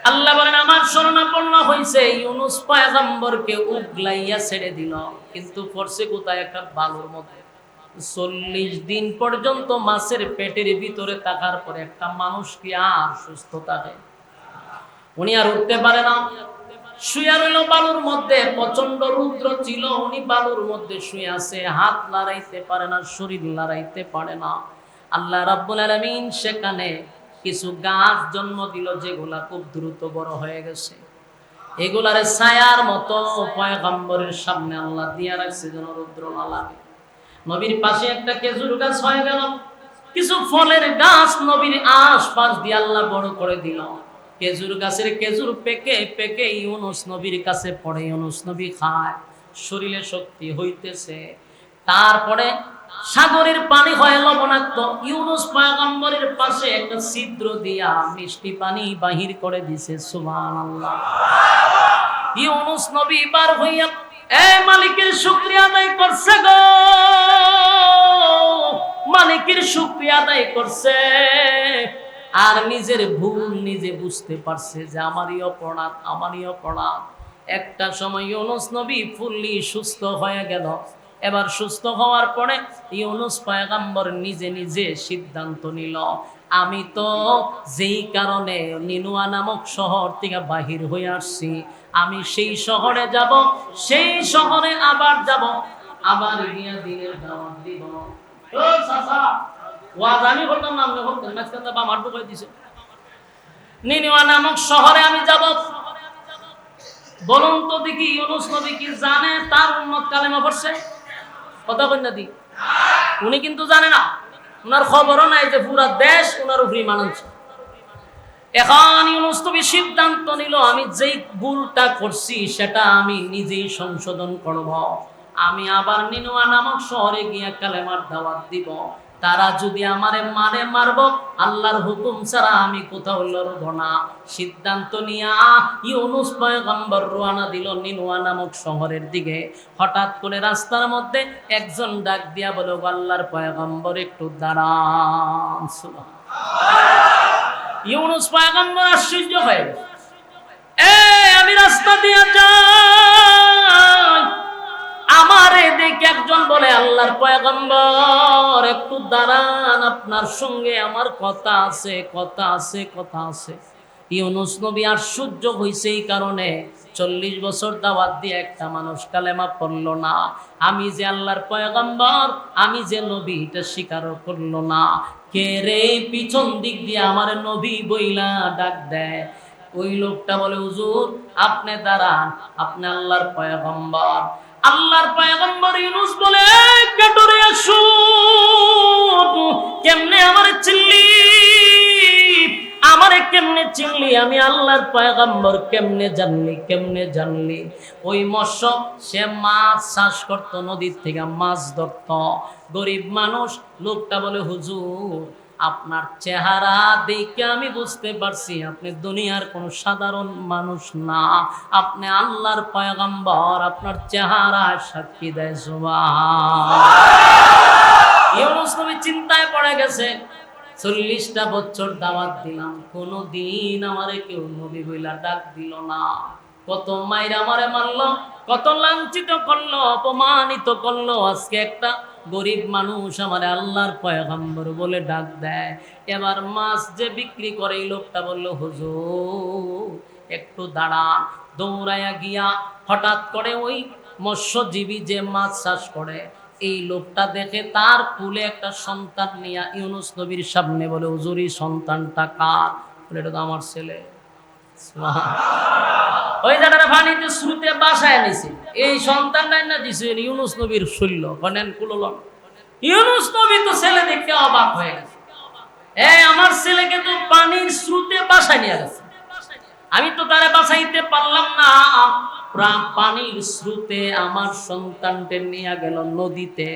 [SPEAKER 1] আল্লাহ বলেন, আমার শরণাপন্ন হইছে, ইউনুস পয়গম্বরকে উগলাইয়া ছেড়ে দিল, কিন্তু পড়ছে কোথায়? একটা বালুর মধ্যে। 40 দিন পর্যন্ত মাছের পেটের ভিতরে থাকার পরে একটা মানুষ কি আর সুস্থ থাকে? উনি আর উঠতে পারে না, শুয়ে রইল বালুর মধ্যে। প্রচন্ড রৌদ্র ছিল, উনি বালুর মধ্যে শুয়ে আছে, হাত লড়াইতে পারে না, শরীর লড়াইতে পারে না। আল্লাহ রাব্বুল আলামিন সেখানে কিছু গাছ জন্ম দিল, যেগুলা খুব দ্রুত বড় হয়ে গেছে। এগুলার ছায়ার মতো পয়গম্বরের সামনে আল্লাহ দিয়া রাখছে, যেন রৌদ্র না লাগে। নবীর পাশে একটা খেজুর গাছ হয়ে গেল, কিছু ফলের গাছ নবীর আশপাশ দিয়ে আল্লাহ বড় করে দিল। খেজুর গাছের খেজুর পেকে পেকে ইউনুস নবীর কাছে পড়ে, ইউনুস নবী খায়, শরীরে শক্তি হইতেছে। তারপরে সাগরের পানি হয় লবণাক্ত, ইউনুস পয়গম্বরের পাশে একটা ছিদ্র দিয়া মিষ্টি পানি বাহির করে দিছে। সুবহানাল্লাহ। ইউনুস নবী বার হইয়া মালিকের শুকরিয়া আদায় করছে গো, মালিকের শুকরিয়া আদায় করছে, আর নিজের ভুল নিজে বুঝতে পারছে যে আমারই অপরাধ। একটা সময় ইউনুস নবী ফুললি সুস্থ হয়ে গেল। এবার সুস্থ হওয়ার পরে ইউনুস পয়গম্বর নিজে নিজে সিদ্ধান্ত নিল, আমি তো যেই কারণে নিনুয়া নামক শহর থেকে বাহির হয়ে আসছি, আমি সেই শহরে যাব, সেই শহরে আবার যাব, আবার গিয়া দিনের দাওয়াত দিব। ও চাচা, ওয়াজ আমি করতাম না, আপনি করতেন, মাঝখানে বা মার ঢুকাই দিছে। নিনুয়া নামক শহরে আমি যাব। বলুন তো দেখি, ইউনূস নবী কি জানে তার উম্মত কালেমা পড়ছে? কথা বল না দি, উনি কিন্তু জানে না, উনার খবরও নাই যে পুরা দেশ উনার উপরে ঈমান আনছে। এখন ইউনূস নবী সিদ্ধান্ত নিল, আমি যেই ভুলটা করছি সেটা আমি নিজেই সংশোধন করব। আমি আবার নিনুয়া নামক শহরে গিয়ে কালেমার দাওয়াত দিব। তারা যদি আমারে মানে মারব, আল্লাহর হুকুম ছাড়া আমি কোথাও লড়ব না। সিদ্ধান্ত নিয়া ইউনূস পয়গম্বর রওনা দিল নিনুয়া নামক শহরের দিকে। হঠাৎ করে রাস্তার মধ্যে একজন ডাক দিয়া বলে, আল্লাহর পয়গম্বর একটু দাঁড়ান। ইউনূস পয়গম্বর আশ্চর্য হয়ে গেল, আমি রাস্তা দিয়ে যাই, আমারে দেখে একজন বলে, আল্লাহর পয়গম্বর একটু দাঁড়ান, আপনার সঙ্গে আমার কথা আছে, কথা আছে, কথা আছে। ইউনূস নবী আশ্চর্য হইছে এই কারণে, 40 বছর দাওয়াত দিয়ে একটা মানুষ কালেমা পড়ল না। আমি যে আল্লাহর পয়গম্বর, আমি যে নবী, এটা স্বীকার করল না। কে রে পিছন দিক দিয়ে আমার নবী বইলা ডাক দেয়। ওই লোকটা বলে, হুজুর আপনি দাঁড়ান, আপনি আল্লাহর পয়গম্বর। আল্লাহর পয়গম্বর ইউনূস বলে, কেটরে আসু, কেমনে আমারে চিনলি, আমারে কেমনে চিনলি, আমি আল্লাহর পয়গম্বর কেমনে জানলি, কেমনে জানলি? ওই মৎস্য সে মাছ চাষ করতো, নদীর থেকে মাছ ধরতো, গরিব মানুষ। লোকটা বলে, হুজুর আপনার চেহারা দেখে আমি বুঝতে পারছি আপনি দুনিয়ার কোন সাধারণ মানুষ না, আপনি আল্লাহর পয়গম্বর, আপনার চেহারা সাক্ষী দেয়। সুবহানাল্লাহ। ইউনূস নবী চিন্তায় পড়ে গেছে, 40টা বছর দাওয়াত দিলাম, কোনদিন আমারে কেউ নবী বইলা ডাক দিল না। কত মাইর আমারে মারলো, কত লাঞ্ছিত করলো, অপমানিত করলো, আজকে একটা গরিব মানুষ আমারে আল্লাহর পয়গম্বর বলে ডাক দেয়। এবার মাছ যে বিক্রি করে এই লোকটা বলল, হুজুর একটু দাঁড়ান। দৌড়াইয়া গিয়া হঠাৎ করে ওই মৎস্যজীবী যে মাছ চাষ করে এই লোকটা দেখে, তার কুলে একটা সন্তান নিয়ে ইউনূস নবীর সামনে বলে, হুজুর এই সন্তানটা কার? বলে, এটা তো আমার ছেলে। ওই জায়গাটা পানিতে স্রোতে বাসায় নিছে, এই সন্তানটা না দিছে ইউনূস নবীর শৈল্য বলেন কুললন। ইউনূস নবী তো ছেলে দেখে অবাক হয়ে গেছে, আমার ছেলেকে তো পানির স্রোতে বাসায় নিয়ে গেছে, আমি তো তারে বাঁচাইতে পারলাম না, পানির স্রোতে আমার সন্তানকে নিয়ে গেল নদীতে,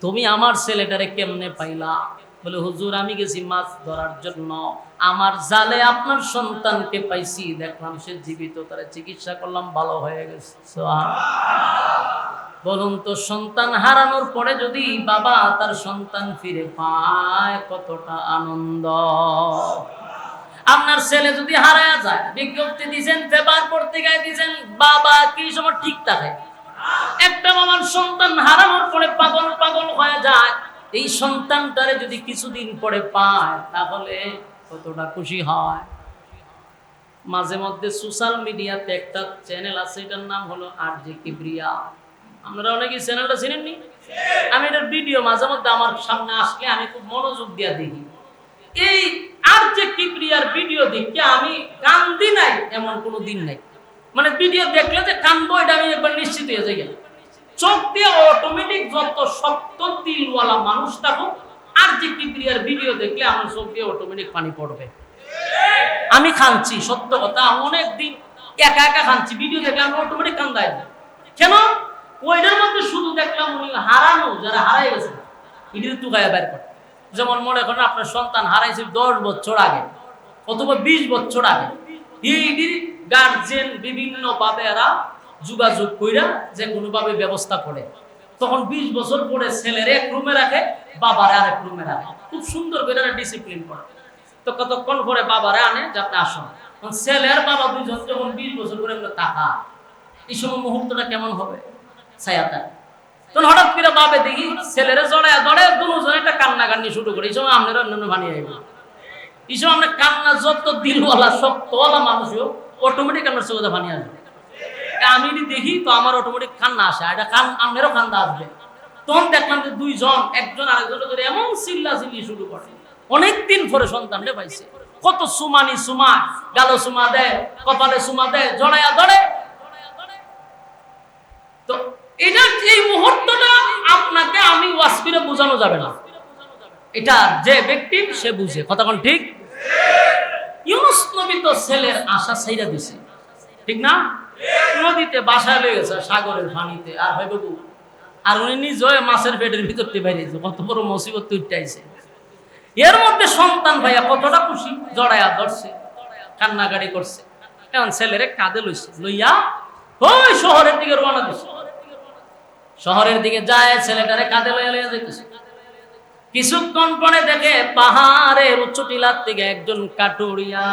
[SPEAKER 1] তুমি আমার ছেলেটারে কেমনে পাইলা? বলে, হুজুর আমি গেছি মাছ ধরার জন্য, আমার জালে আপনার সন্তানকে পাইছি, দেখলাম সে জীবিত, তারে চিকিৎসা করলাম, ভালো হয়ে গেছে। বলুন তো, সন্তান হারানোর পরে যদি বাবা তার সন্তান ফিরে পায় কতটা আনন্দ। আপনার ছেলে যদি হারায়া যায়, বিজ্ঞপ্তি দিয়েছেন, পেপার পত্রিকায় দিয়েছেন, বাবা কি সময় ঠিক থাকে? একটা বাবার সন্তান হারানোর পরে পাগল পাগল হয়ে যায়, এই সন্তানটারে যদি কিছুদিন পরে পায় তাহলে কতটা খুশি হয়। মাঝে মধ্যে সোশ্যাল মিডিয়াতে একটা চ্যানেল আছে, এটার নাম হলো আরজে কিবরিয়া। আপনারা অনেকেই চ্যানেলটা চিনেননি? আমি এটার ভিডিও মাঝে মধ্যে আমার সামনে আসলে আমি খুব মনোযোগ দিয়ে দেখি। এই আরজে কিবরিয়ার ভিডিও দেখে আমি কান্দি নাই এমন কোনো দিন নাই, মানে ভিডিও দেখলে যে কান্দবো এটা আমি একবার নিশ্চিত হয়ে যাই। চোখ দিয়ে অটোমেটিক যত শক্ত দিলওয়ালা মানুষ থাকুক, আরজে কিবরিয়ার ভিডিও দেখলে আমার চোখ দিয়ে অটোমেটিক পানি পড়বে। আমি খাচ্ছি, সত্য কথা, অনেক দিন একা একা খাচ্ছি, ভিডিও দেখলে আমি অটোমেটিক কান্দাই। কেন? ওইটার মধ্যে শুধু দেখলাম উনি হারানো, যারা হারাই গেছে এটির তুকায় বের করে। যেমন মনে করেন আপনার সন্তান হারাইছে 10 বছর আগে অথবা 20 বছর আগে, এই গার্জেন বিভিন্ন ভাবে এরা যোগাযোগ কইরা যে কোনোভাবে ব্যবস্থা করে, তখন 20 বছর পরে ছেলের এক রুমে রাখে, বাবার আরেক রুমে রাখে, খুব সুন্দর করে ডিসিপ্লিন করে। তো কতক্ষণ পরে বাবারে আনে যে আপনি আসুন, ছেলের বাবা দুইজন যখন 20 বছর করে টাকা, এই সময় মুহূর্তটা কেমন হবে? ছায়াটা তখন হঠাৎ করে বাবে দেখি ছেলেরা জড়ায় ধরে দুজনে একটা কান্নাকান্নি শুরু করে, এই সময় আপনারা অন্যান্য বানিয়ে আইব, এইসব আমরা কান্না যত দিলওয়ালা শক্তওয়ালা মানুষও অটোমেটিক আমার চোখে পানি আসবে। আমি যদি দেখি তো আমার অটোমেটিক কান্না আসে, এটা আমারও কান্না আসবে। তখন দেখলাম যে দুইজন একজন আরেকজনের করে এমন চিল্লাচিল্লি শুরু করে। অনেকদিন পরে সন্তানটা পাইছে, কত সুমানি সুমা, গালো সুমা দেয়, কপালে সুমা দেয়, জড়াইয়া ধরে। তো এটা এই মুহূর্তটা আপনাকে আমি ওয়াসফিরে বোঝানো যাবে না, এটা যে ব্যক্তি সে বুঝে। কথা কোন ঠিক? ইউনুস নবী তো ছেলের আশা ছাইরা দিছে, ঠিক না? নদীতে বাসায় লয়ে গেছে সাগরের পানিতে, আর ভাই বাবু আর উনি নিজে মাছের পেটের ভিতরতে বাইরেছে, কত বড় মুসিবত তুইটাইছে। এর মধ্যে সন্তান ভাইয়া কতটা খুশি, জড়াইয়া ধরছে, কান্নাকাটি করছে। এখন ছেলেরে কাঁধে লইছে, লইয়া ওই শহরের দিকে রওনা দিছে। শহরের দিকে যায়, ছেলেটারে কাঁধে লইয়া লইয়া যাইতেছে। কিছুক্ষণ পরে দেখে পাহাড়ের উচ্চ টিলার থেকে একজন কাঠুরিয়া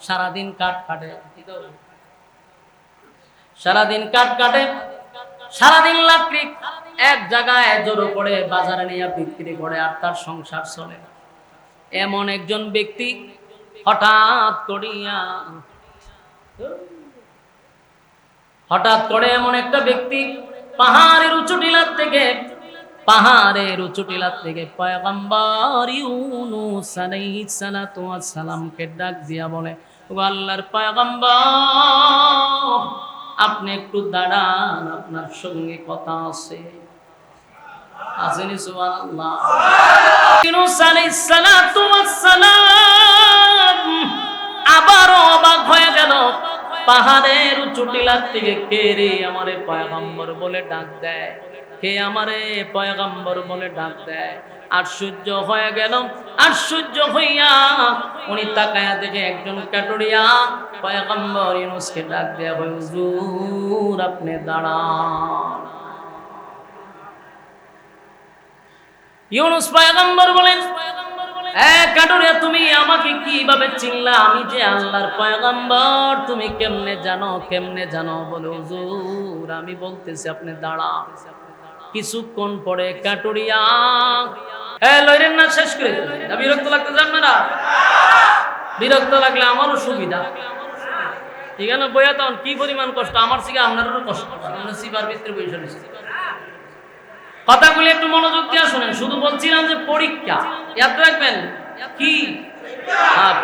[SPEAKER 1] সারাদিন কাঠ কাটে, সারাদিন লাকড়ি এক জায়গায় জড়ো করে বাজারে নিয়ে বিক্রি করে, আর তার সংসার চলে। এমন একজন ব্যক্তি হঠাৎ করে এমন একটা ব্যক্তি পাহাড়ের উঁচু টিলার থেকে পয়গম্বর ইউনূস আলাইহিস সালাতু ওয়াস সালামকে ডাক দিয়া বলে, ও আল্লাহর পয়গম্বর, আপনি একটু দাঁড়ান, আপনার সঙ্গে কথা আছে। আসেনি সুবহানাল্লাহ। ইউনূস আলাইহিস সালাতু ওয়াস সালাম আবার অবাক হয়ে গেল, পাহাড়ের উঁচু টিলার থেকে কে রে আমারে পয়গম্বর বলে ডাক দেয়, কে আমারে পয়গম্বর বলে ডাক দেয়। আশ্চর্য হয়ে গেল। আশ্চর্য হইয়া উনি তাকায়া দেখে একজন কাঠুরিয়া পয়গম্বর ইউনূসকে ডাক দেয়া, হুজুর আপনি দাঁড়ান। ইউনূস পয়গম্বর বলেন, কাঠুরিয়া তুমি আমাকে কিভাবে চিনলা? আমি যে আল্লাহর পয়গম্বর, তুমি কেমনে জানো? বলে, হুজুর আমি বলতেছি আপনি দাঁড়ান। কিছুক্ষণ পরে কাঠুরিয়া লইরেন না, শেষ করে বিরক্ত লাগতে যান না? বিরক্ত লাগলে আমারও সুবিধা, ঠিক আছে? বইয়া তখন কি পরিমাণ কষ্ট আমার থেকে আপনারও কষ্ট, সিবার ভিতরে বসে রয়েছে। কথাগুলি একটু মনোযোগ দিয়ে শুনেন। শুধু বলছিলাম যে পরীক্ষা ইয়াদ রাখবেন, কি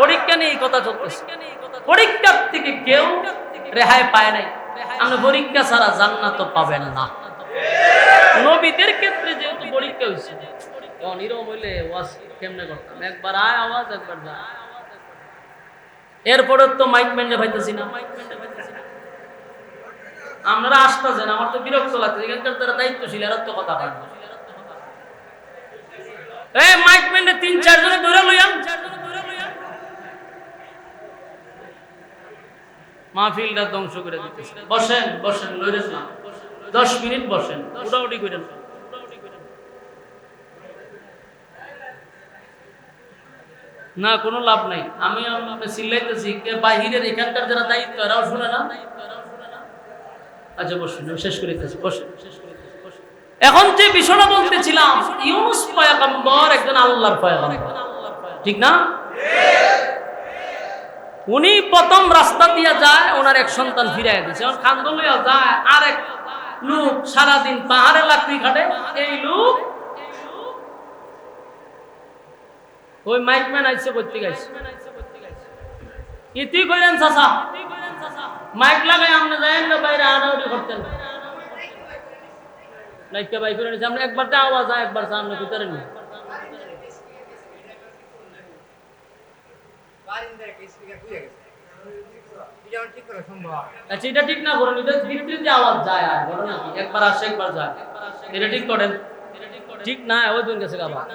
[SPEAKER 1] পরীক্ষা নিয়ে কথা চলতেছে। পরীক্ষার থেকে কেউ রেহাই পায় নাই। আপনি পরীক্ষা ছাড়া জান্নাত পাবেন না। নবীদের ক্ষেত্রে যেহেতু পরীক্ষা হয়েছে, নীরব হইলে ওয়াজ কেমনে করতাম, একবার আয় আওয়াজ, একবার যা। এরপরে তো মাইক ম্যান্ডে পাইতেছি না। আপনারা আসতেছেন, আমার তো বিরক্ত লাগছে। এখানকার যারা দায়িত্বশীল এরা তো কথা বলেন, মাইক ম্যান্ডে ৩-৪ জনে ধরে লইয়াম, মাহফিলটা ধ্বংস করে দিতেছে। বসেন লইরেন না, 10 মিনিট বসেন, উঠাউটি করেন না, কোনো লাভ নাই। আমি চিল্লাইতেছি, বাহিরের এখানকার যারা দায়িত্ব এরাও শুনে না। আচ্ছা বসেন, শেষ করে দিতেছি, বসেন। এখন যে বিষয়টা বলতেছিলাম, ইউনূস পয়গম্বর একজন আল্লাহর পয়গম্বর, ঠিক না? উনি প্রথম রাস্তা দিয়ে যায়, ওনার এক সন্তান ফিরাই দিয়েছে। কান্দ লইয়া যায় আরেক লোক, সারাদিন পাহাড়ে লাকড়ি কাটে। এই লোক ওই মাইকম্যান আইছে, করতে গাইছে, ইতি করেন চাচা, মাইক লাগাই আপনি যাইেন না বাইরে আড়াউড়ি করতেন। লাইকটা বাই করে নিয়েছে, আপনি একবার আওয়াজ হয়, একবার সামনে ভিতরে নিয়ে আচ্ছা, এটা ঠিক না করেন, এটা ভিতরে আওয়াজ যায়, আর ঘটনা কি একবার আসে একবার যায়, এটা ঠিক করেন। ঠিক না ওই দিন গেছে আবার,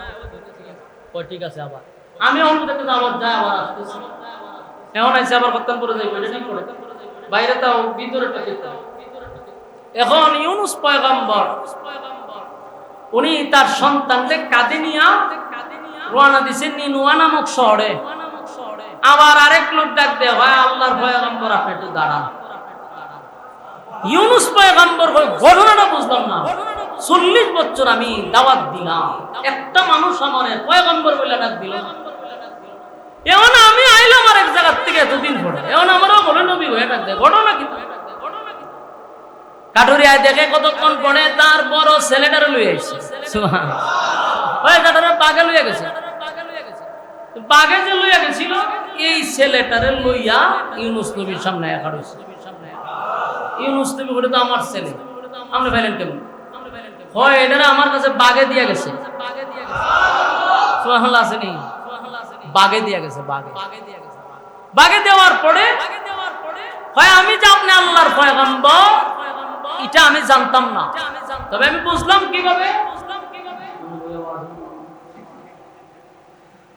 [SPEAKER 1] ও ঠিক আছে। আবার আমি অন্য দেখতে আওয়াজ যায়, আবার আসতেছি, এখন আইসে আবার কত্তান করে যাইব, এটা ঠিক করে। বাইরে তাও ভিতরে ঠিক। এখন ইউনূস পয়গম্বর উনি তার সন্তানদের কাঁধে নিয়ে রওনা দিয়েছেন নিনুয়া নামক শহরে। আবার আরেক লোক ডাক দেয়, ভাই আল্লাহর পয়গম্বর আপনি একটু দাঁড়ান। ইউনূস পয়গম্বর ঘটনাটা বুঝলাম না, 40 বছর আমি দাওয়াত দিলাম, একটা মানুষ আমার পয়গম্বর বলে ডাক দিল না। এখন আমি আইলাম আর এক জায়গা থেকে এতদিন পরে, এখন আমারও বলে নবী হয়ে ডাক দেয়। ঘটনা কি? কাঠুরিয়ায় দেখে কতক্ষণ পরে তার বড় ছেলেটারে লইয়া আসছে। বাঘে লইয়া গেছে। বাঘে যে লইয়া গেছিল এই ছেলেটারে লইয়া ইউনুস নবীর সামনে একা রয়েছে। ইউনুস নবী বলে তো আমার ছেলে, আপনি ভাইলেন কেমন? হয় এটারে আমার কাছে বাঘে দিয়া গেছে। সুবহানাল্লাহ আসেনি? বাঘে দিয়া গেছে। বাঘে দেওয়ার পরে হয় আমি যে আপনি আল্লাহর পয়গম্বর এটা আমি জানতাম না, তবে আমি বুঝলাম কিভাবে?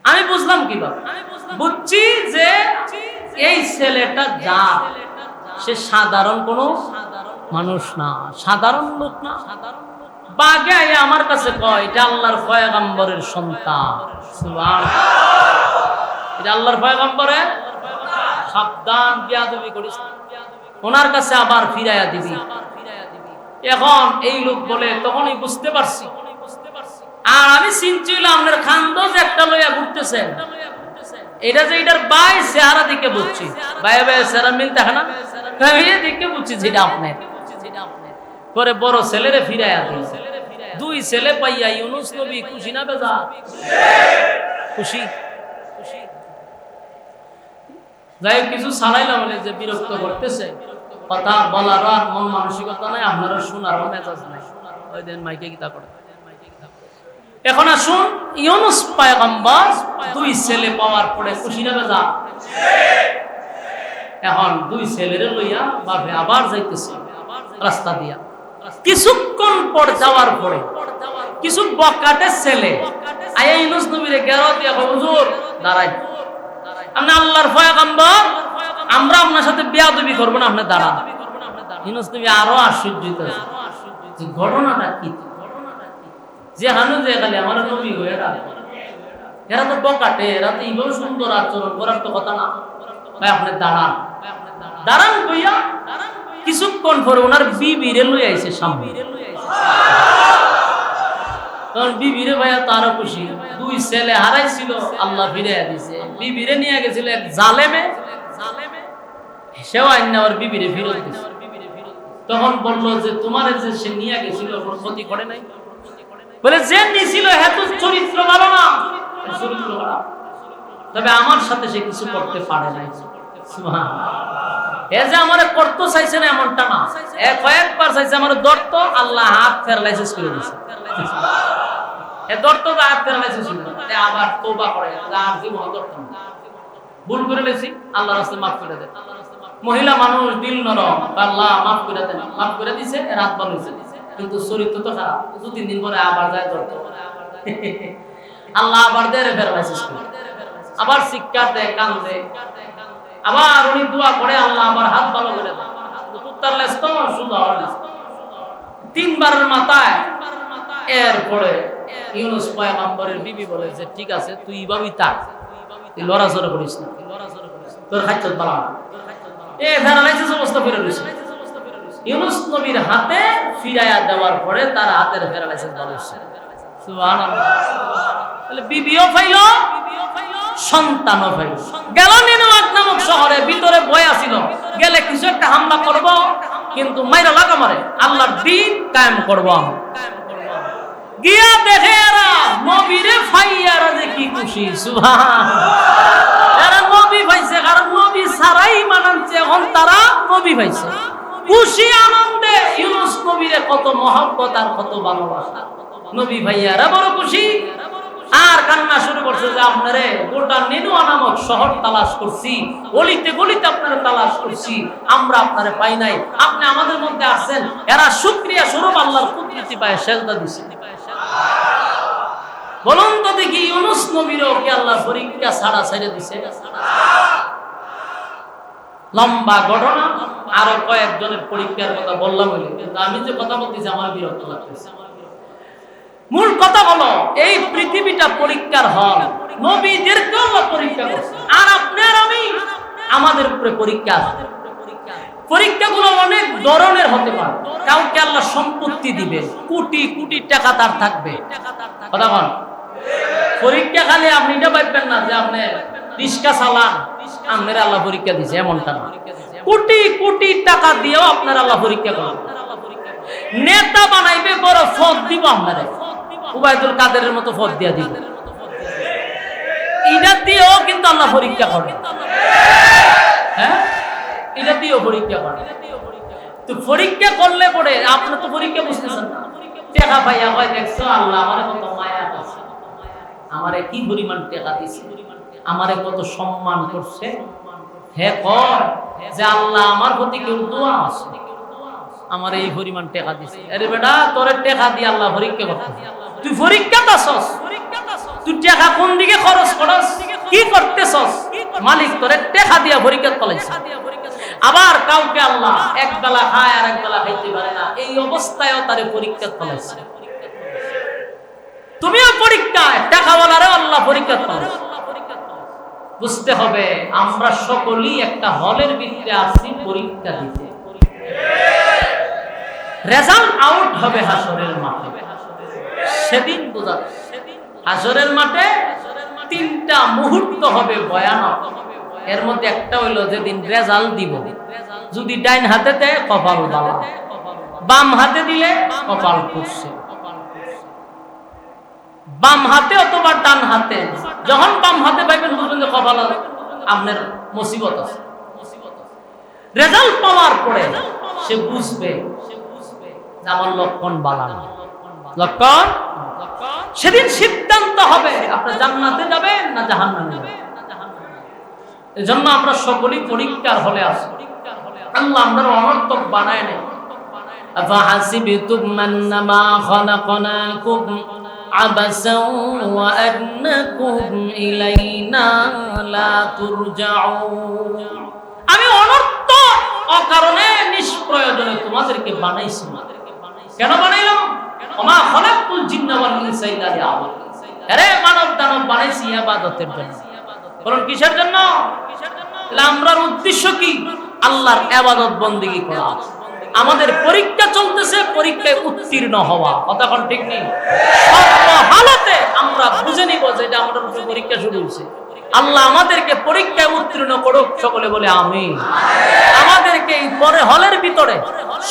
[SPEAKER 1] আমি বুঝলাম কিভাবে? বুঝছি যে এই ছেলেটা যা, সে সাধারণ কোনো মানুষ না, সাধারণ লোক না। বাঘে আমার কাছে কয় এটা আল্লাহর পয়গম্বরের সন্তান। সুবহানাল্লাহ, এটা আল্লাহর পয়গম্বরের। সাবধান, বিয়াদবি করিস না, ওনার কাছে আবার ফিরাইয়া দিবি। এখন এই লোক বলে তখনই বুঝতে পারছি, আর আমি চিনছিলাম আপনার খানদোজ একটা লইয়া ঘুরতেছেন, এটা যে এটার বাই চেহারা দিকে বুঝছি, বাইরে বাইরে চেহারা মিল থাকে না, দিকে বুঝছি যেটা আপনার। পরে বড় ছেলেরে ফিরাইয়া দিল। 2 ছেলে পাইয়া ইউনুস নবী খুশি না বেজা? খুশি। যাই কিছু ছাড়াইলাম যে বিরক্ত করতেছে, কথা বলার আর মন মানসিকতা নাই, আপনারা শোনারও মেজাজ নাই, ওই দিন মাইকে গীতা করে। এখন আসুন, ইউনুস পয়গম্বর 2 ছেলে পাওয়ার পরে খুশি না বেজা? এখন 2 ছেলেরে লইয়া বাপে আবার যাইতেছে রাস্তা দিয়া। কিছুক্ষণ পর যাওয়ার পরে কিছু বকাটে ছেলে আয়া ইউনুস নবীরে গেরো দিয়া কয়, হুজুর দাঁড়াই, আপনি আল্লাহর পয়গম্বর, আমরা আপনার সাথে বেয়াদবি করব না, আপনি দাঁড়ান। ইউনুস নবী আরো আশ্চর্যিত যে ঘটনাটা কি, যে হানু যে খালি আমার নবী হয়ে ডাকে, এরা তো বকাটে, এরা তো এইভাবে সুন্দর আচরণ করার তো কথা না। ভাই আপনি দাঁড়ান, দাঁড়ান কইয়া কিছুক্ষণ পরে ওনার বিবিরে লই আইছে সামনে। তখন বিবিরে ভাইয়া তারও খুশি, 2 ছেলে হারাইছিল আল্লাহ ফিরাইয়া দিছে। বিবিরে নিয়ে গেছিল এক জালেমে, সেও আইন ওর বিবিরে ফিরত দিছে। তখন বলল যে তোমার যে সে নিয়ে গেছিল কোনো ক্ষতি করে নাই? বলে যে নিছিল হেতু চরিত্র ভালো না, চরিত্র খারাপ, তবে আমার সাথে সে কিছু করতে পারে নাই। এ যে আমারে করতে চাইছে না এমনটা না, কয়েকবার চাইছে আমার ধরতো, আল্লাহ হাত প্যারালাইসিস করে দিয়েছে। এ ধরতো হাত প্যারালাইসিস ছিল, আবার তওবা করে আর জীবন ধরতো না, ভুল করে লেছি, আল্লাহর রাস্তায় মাফ করে দেন। মহিলা মানুষ, দিল নরম, আল্লাহ মাফ করে দেন, মাফ করে দিছে, রাত ভালো হয়েছে, কিন্তু চরিত্র তো খারাপ। 2-3 দিন পরে আবার যায় ধরতো, আল্লাহ আবার দেয় প্যারালাইসিস করে, আবার শিক্ষা দেয়, কান দেয়, আবার উনি দোয়া করে আল্লাহ আবার হাত ভালো করে দেয়। কুত্তার লেজ তো সুদা হয় না। 3 বারের মাথায় এরপরে ইউনুস পয়গম্বরের বিবি বলে যে ঠিক আছে তুই এইভাবেই থাক, তুই লড়াচড়া করিস না, তোর খাদ্য বালা এ প্যারালাইসিস অবস্থা ফিরে রয়েছে। ইউনুস নবীর হাতে ফিরাইয়া দেওয়ার পরে তার হাতের প্যারালাইসিস ভালো হচ্ছে। সুবহানাল্লাহ। তাহলে বিবিও পাইল, সন্তানও পাইল। গেল নিনওয়াত নামক শহরে, ভিতরে ভয় আছিল, গেলে কিছু একটা হামলা করব, কিন্তু মাইরা লাগা মারে আল্লাহর দ্বীন কায়েম করব। গিয়া দেখে এরা নবীরে ফাইয়ারা যে কি খুশি। সুবহানাল্লাহ। এরা নবী পাইছে, কারণ নবী ছাড়াই মানানছে, এখন তারা নবী পাইছে। খুশি আনন্দে ইউনুস নবীরে কত মহব্বত আর কত ভালোবাসা, নবী ভাইয়ারা বড় খুশি। আর কান্না শুরু করছে যে আপনারে গোটা নিনুয়া নামক শহর তালাশ করছি, গলিতে গলিতে আপনারা তালাশ করছি, আমরা আপনারে পাই নাই, আপনি আমাদের মধ্যে আসছেন। এরা শুকরিয়া স্বরূপ আল্লাহর কুদরতি পায়ে সেজদা দিছে। বলুন তো দেখি, ইউনুস নবীরও কি আল্লাহ পরীক্ষা ছাড়া ছেড়ে দিছে? লম্বা ঘটনা, আরো কয়েকজনের পরীক্ষার কথা বললাম, কিন্তু আমি যে কথা বলতেছি আমার বিরক্ত লাগতেছে। মূল কথা হলো এই পৃথিবীটা পরীক্ষার হল, নবীদেরকেও আল্লাহ পরীক্ষা করছে, আর আপনার আমি আমাদের উপরে পরীক্ষা আছে। পরীক্ষাগুলো অনেক ধরনের হতে পারে। কাউকে আল্লাহ সম্পত্তি দিবে, কোটি কোটি টাকা তার থাকবে। কথা বল, পরীক্ষা খালি আপনি এটা ভাববেন না যে আপনি রিক্সা চালান আপনার আল্লাহ পরীক্ষা দিছে, এমনটা না। কোটি কোটি টাকা দিয়েও আপনার আল্লাহ পরীক্ষা করবে। নেতা বানাইবে, বড় ফদ দিব আপনারে, উবাইদুল কাদেরের মতো ফদ দিয়া দিব, এটা দিয়েও কিন্তু আল্লাহ পরীক্ষা করবে। হ্যাঁ, এটা দিয়েও পরীক্ষা করবে। তো পরীক্ষা করলে পরে আপনি তো পরীক্ষা বুঝতেছেন না। টাকা পাইয়া হয় দেখছো আল্লাহ আমারে কত মায়া করছে, আমারে কি পরিমাণ টাকা দিছে, আমারে কত সম্মান করছে। হে কয় যে আল্লাহ আমার প্রতি কেউ দোয়া আছে, আমার এই পরিমাণ টাকা দিছে। আরে বেটা, তোরে টাকা দিয়ে আল্লাহ পরীক্ষা করতে, তুই পরীক্ষা দাসস, তুই টাকা কোন দিকে খরচ করস, কি করতেছস, মালিক তোরে টাকা দিয়া পরীক্ষা করাইছে। আবার কাউকে আল্লাহ এক বেলা খায় আর এক বেলা খাইতে পারে না, এই অবস্থায়ও তারে পরীক্ষা করাইছে। তুমিও পরীক্ষায়, টাকাওয়ালারও আল্লাহ পরীক্ষা করাইছে। বুঝতে হবে আমরা সকলেই একটা হলের ভিতরে আছি পরীক্ষা দিতে। রেজাল্ট আউট হবে হাসরের মাঠে, সেদিন বোঝা। হাসরের মাঠে তিনটা মুহূর্ত হবে ভয়ানক। এর মধ্যে একটা হইল যেদিন রেজাল্ট দিব, যদি ডাইন হাতে দেয় কপাল বালা, বাম হাতে দিলে কপাল পড়ছে। বাম হাতে অথবা ডান হাতে, যখন বাম হাতে পাইবেন বুঝবেন যে কপাল আপনার মুসিবত আছে। রেজাল্ট পাওয়ার পরে সে বুঝবে আমার লক্ষণ বালা না, লক্ষণ। সেদিন সিদ্ধান্ত হবে আপনি জান্নাতে যাবেন না জাহান্নামে যাবেন। এজন্য আমরা সকলেই পরীক্ষার হলে আছি। আল্লাহ আমরা অনর্থক বানায় নাই। আফাহাসিবতুম আন্নামা খালাকনাকুম আবাসাও ওয়া আন্নাকুম ইলাইনা লা তুরজাউন। আমি অনর্থক অকারণে নিষ্প্রয়োজনে তোমাদেরকে বানাইছি। কেন বানাইলাম? ওমা খালাকতুল জিন্না ওয়াল ইনসা ইল্লা লিয়াবুদুন। আরে মানব দানব বানাইছি ইবাদতের জন্য। বলুন কিসের জন্য? আমরার উদ্দেশ্য কি? আল্লাহর ইবাদত বন্দেগী করা। আমাদের পরীক্ষা চলতেছে, পরীক্ষায় উত্তীর্ণ হওয়া। কথা কোন ঠিক নেই? সব হালতে আমরা বুঝে নিব যে এটা আমাদের উপর পরীক্ষা শুরু হয়েছে। আল্লাহ আমাদেরকে পরীক্ষায় উত্তীর্ণ করুক, সকলে বলে আমিন। আমাদেরকে এই পরে হলের ভিতরে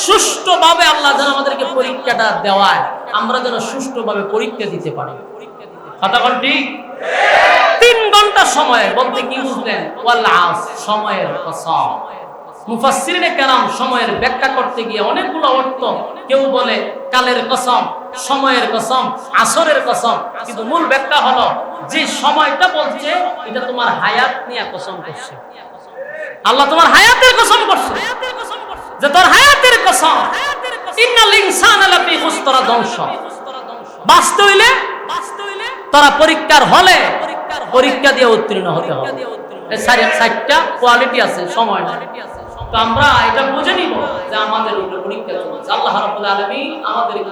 [SPEAKER 1] সুষ্ঠুভাবে আল্লাহ যেন আমাদেরকে পরীক্ষাটা দেওয়ায়, আমরা যেন সুষ্ঠুভাবে পরীক্ষা দিতে পারি। কথা কোন ঠিক? 3 ঘন্টা সময় বলতে কি বুঝলেন? ওয়াল আস, সময়ের কসম। মুফাসসিরিনে কেরাম সময়ের ব্যাখ্যা করতে গিয়ে অনেকগুলো অর্থ, কেউ বলে কালের কসম, সময়ের কসম, আসরের কসম, কিন্তু মূল ব্যাখ্যা হলো যে সময়টা বলছে এটা তোমার হায়াত নিয়ে কসম করছে। আল্লাহ তোমার হায়াতের কসম করছে, যে তোর হায়াতের কসম। ইন্নাল ইনসানা লাফি খুসর, তোরা ধ্বংস। বাঁচতে হইলে তোরা পরীক্ষার হলে পরীক্ষা দিয়ে উত্তীর্ণ হতে হবে। এই 4টা কোয়ালিটি আছে সময়। তো আমরা এটা বুঝে নিব যে আমাদের উপরে পরীক্ষা চলছে। আল্লাহ রাব্বুল আলামিন আমাদেরকে